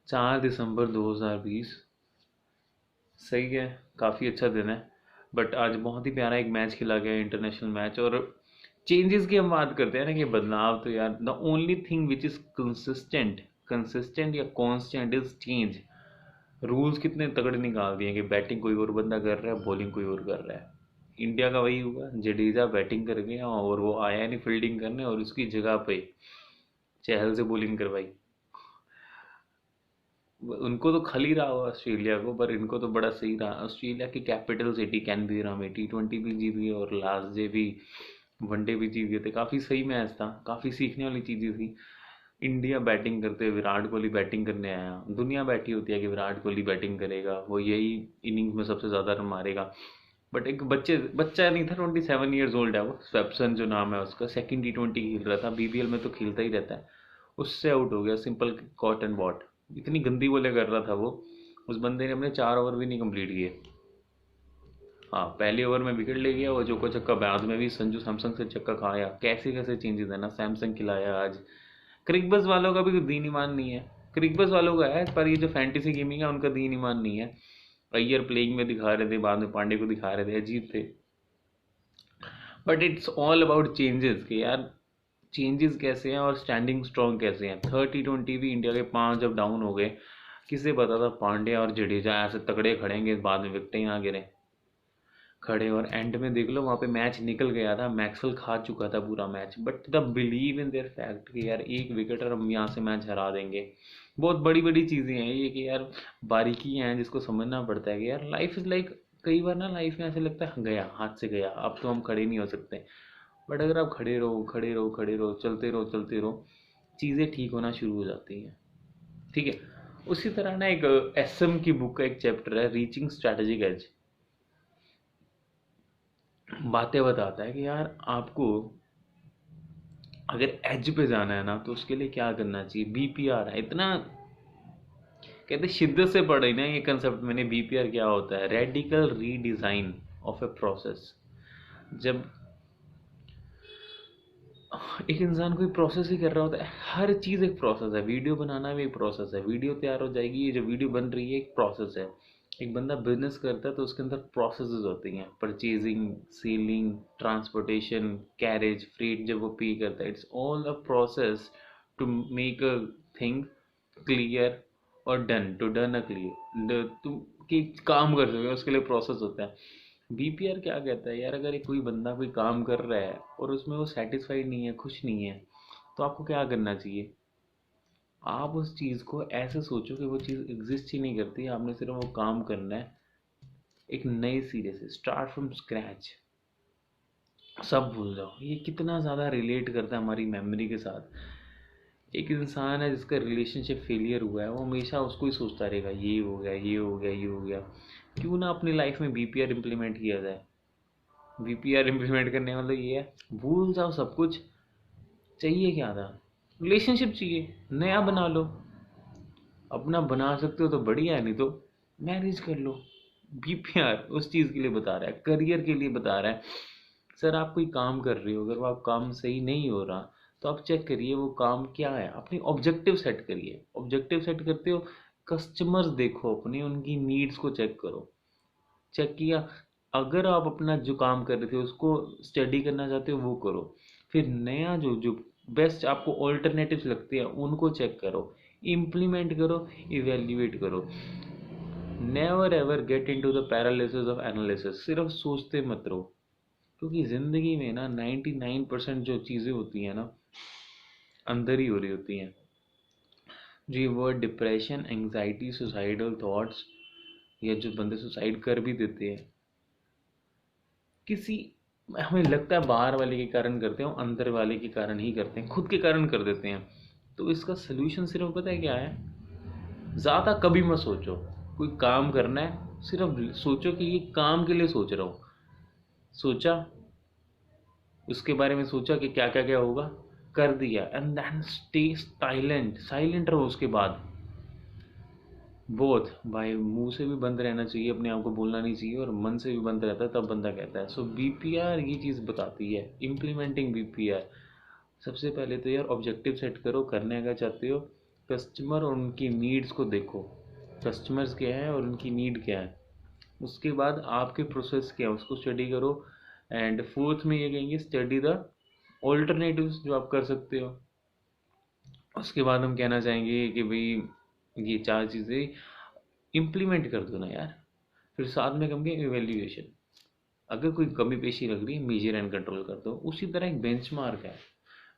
4 दिसंबर 2020। सही है, काफ़ी अच्छा दिन है। बट आज बहुत ही प्यारा एक मैच खेला गया, इंटरनेशनल मैच। और चेंजेस की हम बात करते हैं ना, कि बदलाव तो यार the only thing which is consistent consistent या कांस्टेंट इज चेंज। रूल्स कितने तगड़े निकाल दिए कि बैटिंग कोई और बंदा कर रहा है, बॉलिंग कोई और कर रहा है। इंडिया का वही हुआ, जडेजा बैटिंग कर गया और वो आया नहीं फील्डिंग करने, और उसकी जगह पे चहल से बॉलिंग करवाई। उनको तो खल ही रहा हुआ ऑस्ट्रेलिया को, पर इनको तो बड़ा सही रहा। ऑस्ट्रेलिया की कैपिटल सिटी कैनबेरा में T20 भी जीत गए और लास्ट डे भी वनडे भी जीत गए थे। काफ़ी सही मैच था, काफ़ी सीखने वाली चीज़ें थी। इंडिया बैटिंग करते, विराट कोहली बैटिंग करने आया। दुनिया बैठी होती है कि विराट कोहली बैटिंग करेगा, वो यही इनिंग्स में सबसे ज़्यादा रन मारेगा। बट एक बच्चा नहीं था, 27 ईयर्स ओल्ड है वो, स्वैप्सन जो नाम है उसका। सेकंड T20 खेल रहा था, BBL में तो खेलता ही रहता है। उससे आउट हो गया, सिंपल कॉट एंड बॉट। इतनी गंदी बॉलें कर रहा था वो। उस बंदे ने अपने 4 ओवर भी नहीं कंप्लीट किए। हाँ, पहले ओवर में विकेट ले गया वो, चौका छक्का। बाद में भी संजू सैमसंग से छक्का खाया। कैसे कैसे चेंजेस है ना, सैमसंग खिलाया आज। क्रिकबज वालों का भी कोई दीन ईमान नहीं है। क्रिकबज वालों का है, पर ये जो फैंटेसी गेमिंग है उनका दीन ईमान नहीं है। अय्यर प्लेइंग में दिखा रहे थे, बाद में पांडे को दिखा रहे थे, अजीब थे। But it's all about changes, कि यार चेंजेस कैसे हैं और स्टैंडिंग स्ट्रॉन्ग कैसे हैं। 30-20 भी इंडिया के 5 जब डाउन हो गए, किसे पता था पांड्या और जडेजा ऐसे तगड़े खड़ेंगे, बाद में विकटें ना गिरे खड़े। और एंड में देख लो, वहाँ पे मैच निकल गया था, मैक्सवेल खा चुका था पूरा match. But the believe in their fact कि यार एक विकेट और हम यहाँ से मैच हरा देंगे। बहुत बड़ी बड़ी चीज़ें हैं ये, कि यार बारीकी हैं जिसको समझना पड़ता है कि यार लाइफ इज़ लाइक। कई बार ना लाइफ में ऐसे लगता है गया, हाथ से गया, अब तो हम खड़े नहीं हो सकते। बट अगर आप खड़े रहो खड़े रहो खड़े रहो, चलते रहो, चीज़ें ठीक होना शुरू हो जाती हैं। ठीक है। उसी तरह ना एक SM की बुक का एक चैप्टर है, रीचिंग स्ट्रैटेजिक एज। बातें बताता है कि यार आपको अगर एज पे जाना है ना, तो उसके लिए क्या करना चाहिए। BPR है इतना, कहते शिद्दत से पढ़े ना ये कंसेप्ट मैंने। BPR क्या होता है, radical redesign of a process. जब एक इंसान कोई प्रोसेस ही कर रहा होता है, हर चीज़ एक प्रोसेस है। वीडियो बनाना भी एक प्रोसेस है, वीडियो तैयार हो जाएगी, ये जो वीडियो बन रही है एक प्रोसेस है। एक बंदा बिजनेस करता है तो उसके अंदर प्रोसेसेस होती हैं, purchasing, selling, transportation, carriage, freight जब वो पे करता है, it's all a process to make a thing clear और डन अ क्लियर। तुम कि काम कर सके उसके लिए प्रोसेस होता है। BPR क्या कहता है यार, अगर एक कोई बंदा कोई काम कर रहा है और उसमें वो सेटिस्फाइड नहीं है, खुश नहीं है, तो आपको क्या करना चाहिए। आप उस चीज़ को ऐसे सोचो कि वो चीज़ एग्जिस्ट ही नहीं करती, आपने सिर्फ वो काम करना है। एक नए सिरे से स्टार्ट फ्रॉम स्क्रैच, सब भूल जाओ। ये कितना ज़्यादा रिलेट करता है हमारी मेमोरी के साथ। एक इंसान है जिसका रिलेशनशिप फेलियर हुआ है, वो हमेशा उसको ही सोचता रहेगा, ये हो गया, ये हो गया, ये हो गया। क्यों ना अपनी लाइफ में BPR इम्प्लीमेंट किया जाए। BPR इम्प्लीमेंट करने का मतलब ये है, भूल जाओ सब कुछ। चाहिए क्या था, रिलेशनशिप चाहिए, नया बना लो। अपना बना सकते हो तो बढ़िया है, नहीं तो मैरिज कर लो। BPR उस चीज़ के लिए बता रहा है, करियर के लिए बता रहा है। सर आप कोई काम कर रहे हो, अगर वो आप काम सही नहीं हो रहा, तो आप चेक करिए वो काम क्या है, अपनी ऑब्जेक्टिव सेट करिए। ऑब्जेक्टिव सेट करते हो, कस्टमर्स देखो अपने, उनकी नीड्स को चेक करो। चेक किया, अगर आप अपना जो काम कर रहे थे उसको स्टडी करना चाहते हो, वो करो। फिर नया जो जो बेस्ट आपको ऑल्टरनेटिव्स लगते हैं उनको चेक करो, इम्प्लीमेंट करो, इवेल्युएट करो। Never ever get into the paralysis of analysis. सिर्फ सोचते मत रहो, क्योंकि ज़िंदगी में ना 99% जो चीज़ें होती हैं ना, अंदर ही हो रही होती हैं। जो ये word depression, anxiety, suicidal thoughts, या जो बंदे सुसाइड कर भी देते हैं, किसी हमें लगता है बाहर वाले के कारण करते हैं, अंदर वाले के कारण ही करते हैं, खुद के कारण कर देते हैं। तो इसका सलूशन सिर्फ पता है क्या है, ज़्यादा कभी मत सोचो। कोई काम करना है, सिर्फ सोचो कि ये काम के लिए सोच रहा हूँ। सोचा, उसके बारे में सोचा कि क्या क्या क्या होगा, कर दिया, and then stay silent. Silent रहो उसके बाद। बोथ भाई, मुंह से भी बंद रहना चाहिए, अपने आप को बोलना नहीं चाहिए, और मन से भी बंद रहता है तब बंदा कहता है। सो BPR ये चीज़ बताती है, इम्प्लीमेंटिंग BPR। सबसे पहले तो यार ऑब्जेक्टिव सेट करो, करने का चाहते हो, कस्टमर और उनकी नीड्स को देखो, कस्टमर्स क्या है और उनकी नीड क्या है, उसके बाद आपके प्रोसेस क्या है उसको स्टडी करो। एंड फोर्थ में ये कहेंगे स्टडी द ऑल्टरनेटिव्स जो आप कर सकते हो। उसके बाद हम कहना चाहेंगे कि भाई ये चार चीज़ें इम्प्लीमेंट कर दो ना यार। फिर साथ में कहेंगे इवेल्यूएशन, अगर कोई कमी पेशी लग रही है मेजर एंड कंट्रोल कर दो। उसी तरह एक बेंचमार्क है,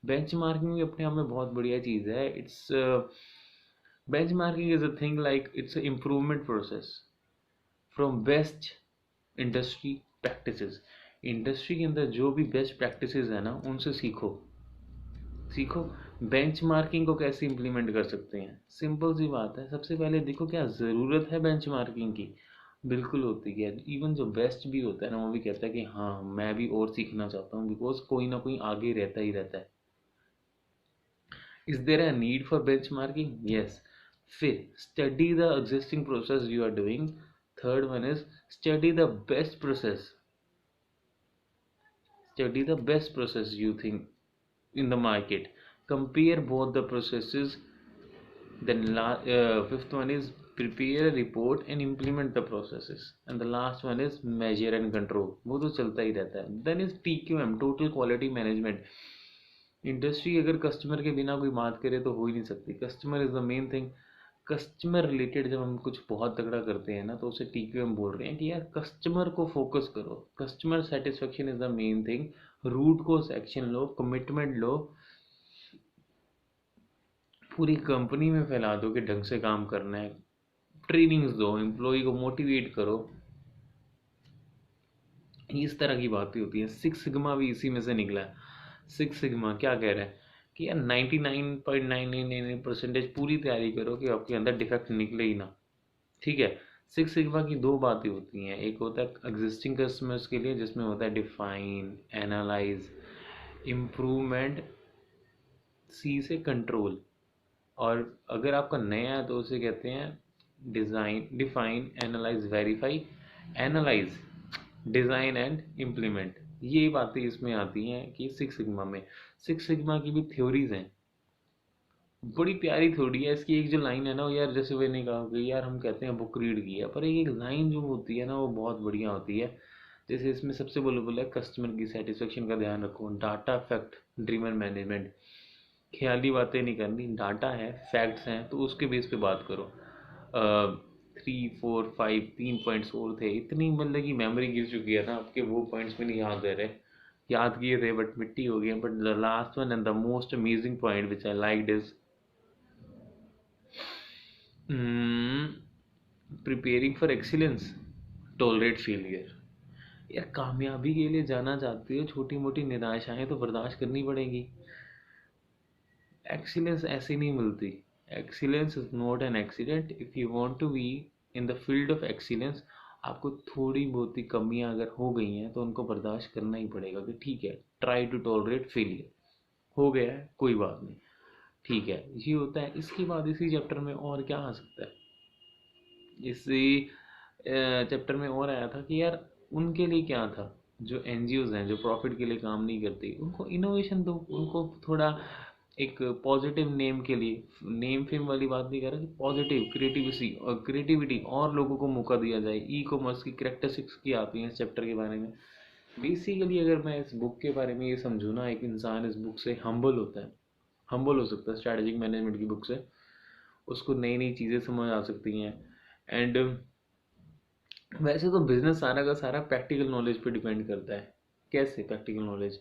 बेंचमार्किंग भी अपने आप में बहुत बढ़िया चीज़ है। It's benchmarking is a thing like it's a improvement process from best industry practices. Industry के अंदर जो भी बेस्ट प्रैक्टिसेस है ना उनसे सीखो सीखो। बेंचमार्किंग को कैसे इम्प्लीमेंट कर सकते हैं, सिंपल सी बात है। सबसे पहले देखो क्या ज़रूरत है बेंचमार्किंग की, बिल्कुल होती है। इवन जो बेस्ट भी होता है ना वो भी कहता है कि हाँ मैं भी और सीखना चाहता हूँ, बिकॉज कोई ना कोई आगे रहता ही रहता है। Is there a need for benchmarking? Yes. फिर study the existing process you are doing. Third one is study the best process, study the best process you think in the market, compare both the processes. Then fifth one is prepare a report and implement the processes, and the last one is measure and control, वो तो चलता ही रहता है। then is TQM, total quality management। Industry अगर customer के बिना कोई बात करे तो हो ही नहीं सकती, customer is the main thing. Customer related जब हम कुछ बहुत तगड़ा करते हैं ना तो उसे TQM बोल रहे हैं कि यार कस्टमर को फोकस करो, customer satisfaction is the main thing. Root को एक्शन लो, कमिटमेंट लो, पूरी कंपनी में फैला दो कि ढंग से काम करना है, ट्रेनिंग्स दो, एम्प्लॉय को मोटिवेट करो। इस तरह की बातें होती हैं। सिक्स सिग्मा भी इसी में से निकला है। सिक्स सिग्मा क्या कह रहा है कि यार 99.999% पूरी तैयारी करो कि आपके अंदर डिफेक्ट निकले ही ना। ठीक है। सिक्स सिग्मा की दो बातें होती हैं, एक होता है एग्जिस्टिंग कस्टमर्स के लिए जिसमें होता है डिफाइन, एनालाइज, इम्प्रूवमेंट, सी से कंट्रोल। और अगर आपका नया है तो उसे कहते हैं design, define, analyse, verify, analyse, design and implement. ये बातें इसमें आती हैं कि सिक्स सिग्मा में। सिक्स सिग्मा की भी थ्योरीज हैं, बड़ी प्यारी थ्योरी है इसकी। एक जो लाइन है ना यार, जैसे मैंने कहा कि यार हम कहते हैं बुक रीड की है, पर एक लाइन जो होती है ना वो बहुत बढ़िया होती है। जैसे इसमें सबसे बोले कस्टमर की सेटिस्फेक्शन का ध्यान रखो, डाटा फैक्ट ड्रिवन मैनेजमेंट, ख्याली बातें नहीं करनी, डाटा है, फैक्ट्स हैं तो उसके बेस पे बात करो। 3 4 5 तीन पॉइंट्स और थे, इतनी मतलब की मेमोरी गिर चुकी है ना आपके, वो पॉइंट्स में नहीं याद रह रहे। याद किए थे बट मिट्टी हो गए। But the last one and the most amazing point which I liked is preparing for excellence, tolerate failure. यार कामयाबी के लिए जाना चाहते हो, छोटी मोटी निराशाएं तो बर्दाश्त करनी पड़ेगी। एक्सीलेंस ऐसे नहीं मिलती। Excellence is not an accident. If you want to be in the field of excellence, आपको थोड़ी बहुत ही कमियां अगर हो गई हैं तो उनको बर्दाश्त करना ही पड़ेगा कि ठीक है, ट्राई टू टॉलरेट फेलियर, हो गया है कोई बात नहीं, ठीक है। ये होता है। इसके बाद इसी चैप्टर में और क्या आ सकता है, इसी चैप्टर में और आया था कि यार उनके लिए क्या था, जो NGOs हैं जो प्रॉफिट के लिए काम नहीं करती, उनको इनोवेशन दो, उनको थोड़ा एक पॉजिटिव नेम के लिए, नेम फेम वाली बात नहीं कर रहा, कि पॉजिटिव क्रिएटिविटी और क्रिएटिविटी और लोगों को मौका दिया जाए। ई-कॉमर्स की करेक्टरिस्टिक्स की आती हैं इस चैप्टर के बारे में। बेसिकली अगर मैं इस बुक के बारे में ये समझूँ ना, एक इंसान इस बुक से हम्बल होता है, हम्बल हो सकता है स्ट्रैटेजिक मैनेजमेंट की बुक से, उसको नई नई चीज़ें समझ आ सकती हैं। एंड वैसे तो बिजनेस सारा का सारा प्रैक्टिकल नॉलेज पे डिपेंड करता है। कैसे प्रैक्टिकल नॉलेज,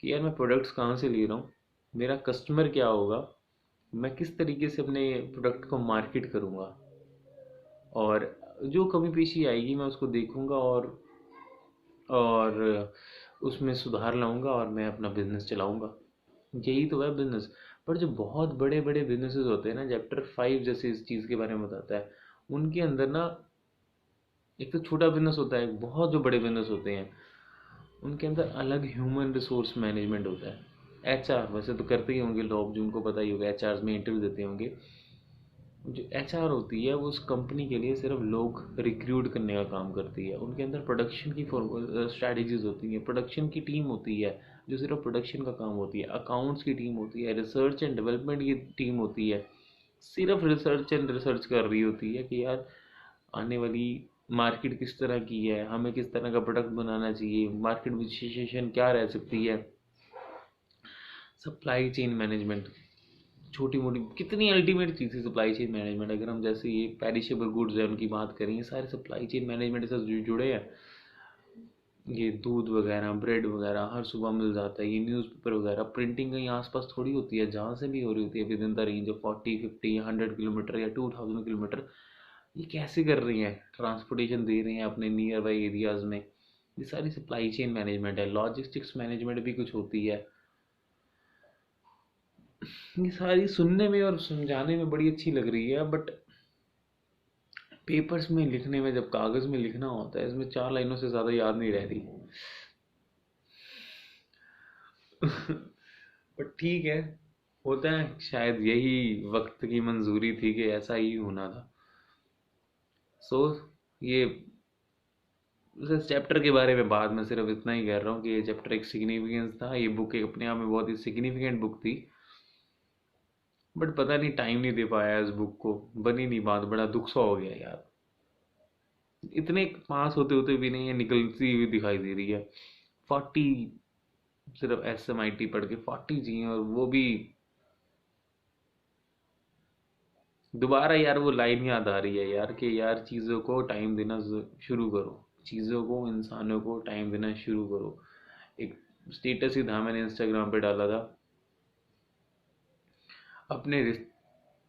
कि यार मैं प्रोडक्ट्स कहाँ से ले रहा हूँ, मेरा कस्टमर क्या होगा, मैं किस तरीके से अपने प्रोडक्ट को मार्केट करूँगा, और जो कमी पेशी आएगी मैं उसको देखूँगा और उसमें सुधार लाऊंगा और मैं अपना बिजनेस चलाऊंगा। यही तो है बिजनेस। पर जो बहुत बड़े बड़े बिजनेसेस होते हैं ना, चैप्टर 5 जैसे इस चीज़ के बारे में बताता है, उनके अंदर ना एक तो छोटा बिजनेस होता है, बहुत जो बड़े बिजनेस होते हैं उनके अंदर अलग ह्यूमन रिसोर्स मैनेजमेंट होता है। HR वैसे तो करते ही होंगे लोग, जिनको पता ही होगा, HR में इंटरव्यू देते होंगे। जो HR होती है वो उस कंपनी के लिए सिर्फ लोग रिक्रूट करने का काम करती है। उनके अंदर प्रोडक्शन की स्ट्रैटेजीज होती हैं, प्रोडक्शन की टीम होती है जो सिर्फ प्रोडक्शन का काम होती है, अकाउंट्स की टीम होती है, रिसर्च एंड डेवलपमेंट की टीम होती है, सिर्फ रिसर्च एंड रिसर्च कर रही होती है कि यार आने वाली मार्केट किस तरह की है, हमें किस तरह का प्रोडक्ट बनाना चाहिए, मार्केट विशेषण क्या रह सकती है, सप्लाई चेन मैनेजमेंट, छोटी मोटी कितनी अल्टीमेट चीज़ है सप्लाई चेन मैनेजमेंट। अगर हम जैसे ये पेरिशेबल गुड्स है उनकी बात करें, ये सारे सप्लाई चेन मैनेजमेंट से जुड़े हैं। ये दूध वगैरह, ब्रेड वगैरह हर सुबह मिल जाता है, ये न्यूज़पेपर वगैरह, प्रिंटिंग कहीं आसपास थोड़ी होती है, जहाँ से भी हो रही होती है with in the range of 40, 50, 100 kilometre या 2000 किलोमीटर। ये कैसे कर रही हैं, ट्रांसपोर्टेशन दे रहे हैं अपने नियर बाई एरियाज में। ये सारी सप्लाई चेन मैनेजमेंट है। लॉजिस्टिक्स मैनेजमेंट भी कुछ होती है। ये सारी सुनने में और समझाने में बड़ी अच्छी लग रही है, बट पेपर्स में लिखने में, जब कागज में लिखना होता है, इसमें 4 लाइनों से ज़्यादा याद नहीं रहती। बट ठीक है, होता है, शायद यही वक्त की मंजूरी थी कि ऐसा ही होना था। सो ये इस चैप्टर के बारे में बाद में सिर्फ इतना ही कह रहा हूँ कि ये चैप्टर एक सिग्निफिकेंस था। ये बुक एक अपने आप में बहुत ही सिग्निफिकेंट बुक थी, बट पता नहीं टाइम नहीं दे पाया इस बुक को, बनी नहीं बात। बड़ा दुख सा हो गया यार, इतने पास होते होते भी नहीं, ये निकलती हुई दिखाई दे रही है। 40, सिर्फ SMIT पढ़ के 40 चाहिए, और वो भी दोबारा यार वो लाइन याद आ रही है यार कि यार चीज़ों को टाइम देना शुरू करो, चीज़ों को, इंसानों को टाइम देना शुरू करो। एक स्टेटस ही था, मैंने इंस्टाग्राम पे डाला था, अपने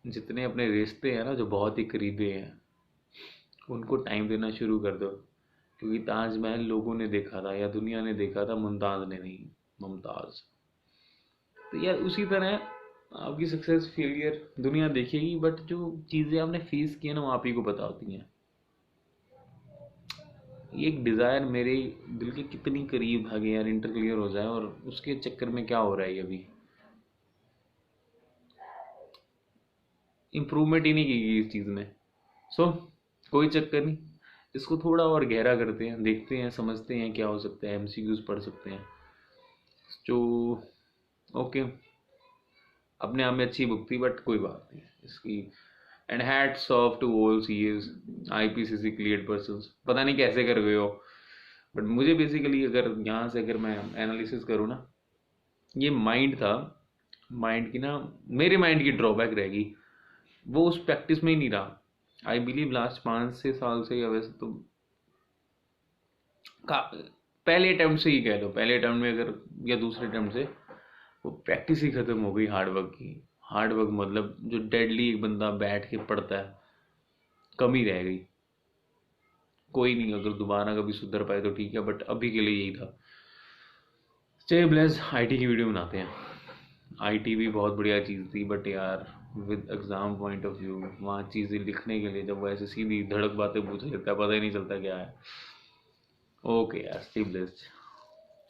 जितने अपने रिश्ते हैं ना जो बहुत ही करीबी हैं, उनको टाइम देना शुरू कर दो। क्योंकि ताजमहल लोगों ने देखा था या दुनिया ने देखा था, मुमताज़ ने नहीं, मुमताज़। तो यार उसी तरह आपकी सक्सेस फेलियर दुनिया देखेगी, बट जो चीज़ें आपने फेस की है ना वो आप ही को पता होती हैं। ये एक डिज़ायर मेरे दिल के कितनी करीब है कि यार इंटर क्लियर हो जाए, और उसके चक्कर में क्या हो रहा है, अभी इम्प्रूवमेंट ही नहीं की गई इस चीज़ में। सो कोई चक्कर नहीं, इसको थोड़ा और गहरा करते हैं, देखते हैं, समझते हैं क्या हो सकता है, MCQs पढ़ सकते हैं जो, ओके, अपने आप में अच्छी बुक थी, बट कोई बात नहीं इसकी। And hats off to all CAs, IPCC cleared person, पता नहीं कैसे कर गए हो, बट मुझे बेसिकली अगर यहाँ से अगर मैं एनालिसिस करूँ ना, ये माइंड था, माइंड की ना, मेरे माइंड की ड्रॉबैक रहेगी, वो उस प्रैक्टिस में ही नहीं रहा। आई बिलीव लास्ट 5 से 6 साल से, या वैसे तो पहले अटेम्प्ट से ही कह लो, पहले अटेम्प्ट में अगर, या दूसरे अटेम्प्ट से, वो प्रैक्टिस ही खत्म हो गई हार्ड वर्क की। हार्ड वर्क मतलब जो डेडली एक बंदा बैठ के पढ़ता है, कम ही रह गई। कोई नहीं, अगर दोबारा कभी सुधर पाए तो ठीक है, बट अभी के लिए यही था। चलिए ब्लेस, IT की वीडियो बनाते हैं। IT भी बहुत बढ़िया चीज़ थी, बट यार with exam point of view, वहाँ चीज़ें लिखने के लिए जब वो ऐसे सीधी धड़क बातें पूछ लेता है, पता ही नहीं चलता क्या है। ओके यार, स्टे ब्लेस्ड।